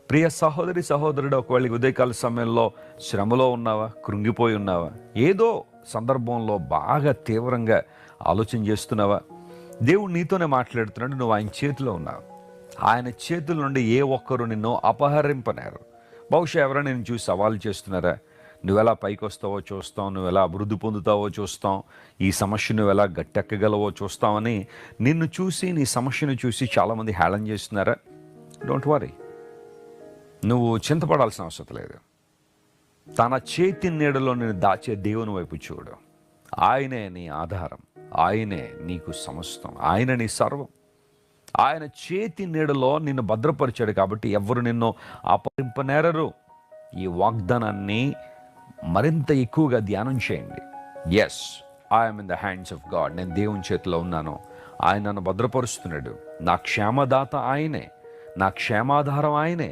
ప్రియ సహోదరి సహోదరుడు, ఒకవేళ ఈ ఉదయకాల సమయంలో శ్రమలో ఉన్నావా, కృంగిపోయి ఉన్నావా, ఏదో సందర్భంలో బాగా తీవ్రంగా ఆలోచన చేస్తున్నావా, దేవుడు నీతోనే మాట్లాడుతున్నాడు. నువ్వు ఆయన చేతిలో ఉన్నావు. ఆయన చేతుల నుండి ఏ ఒక్కరు నిన్ను అపహరింపనేరు. బహుశా ఎవరైనా నేను చూసి సవాలు చేస్తున్నారా, నువ్వెలా పైకి వస్తావో చూస్తాం, నువ్వెలా అభివృద్ధి పొందుతావో చూస్తాం, ఈ సమస్య నువ్వెలా గట్టెక్కగలవో చూస్తామని నిన్ను చూసి, నీ సమస్యను చూసి చాలామంది హేళన చేస్తున్నారా? డోంట్ వరీ, నువ్వు చింతపడాల్సిన అవసరం లేదు. తన చేతి నీడలో నేను దాచే దేవుని వైపు చూడు. ఆయనే నీ ఆధారం, ఆయనే నీకు సమస్తం, ఆయన నీ సర్వం. ఆయన చేతి నీడలో నిన్ను భద్రపరిచాడు కాబట్టి ఎవరు నిన్ను అపహరింపనేరరు. ఈ వాగ్దానాన్ని మరింత ఎక్కువగా ధ్యానం చేయండి. Yes, I'm in the hands of God. నేను దేవుని చేతిలో ఉన్నాను. ఆయన నన్ను భద్రపరుస్తున్నాడు. నా క్షేమదాత ఆయనే, నా క్షేమాధారం ఆయనే.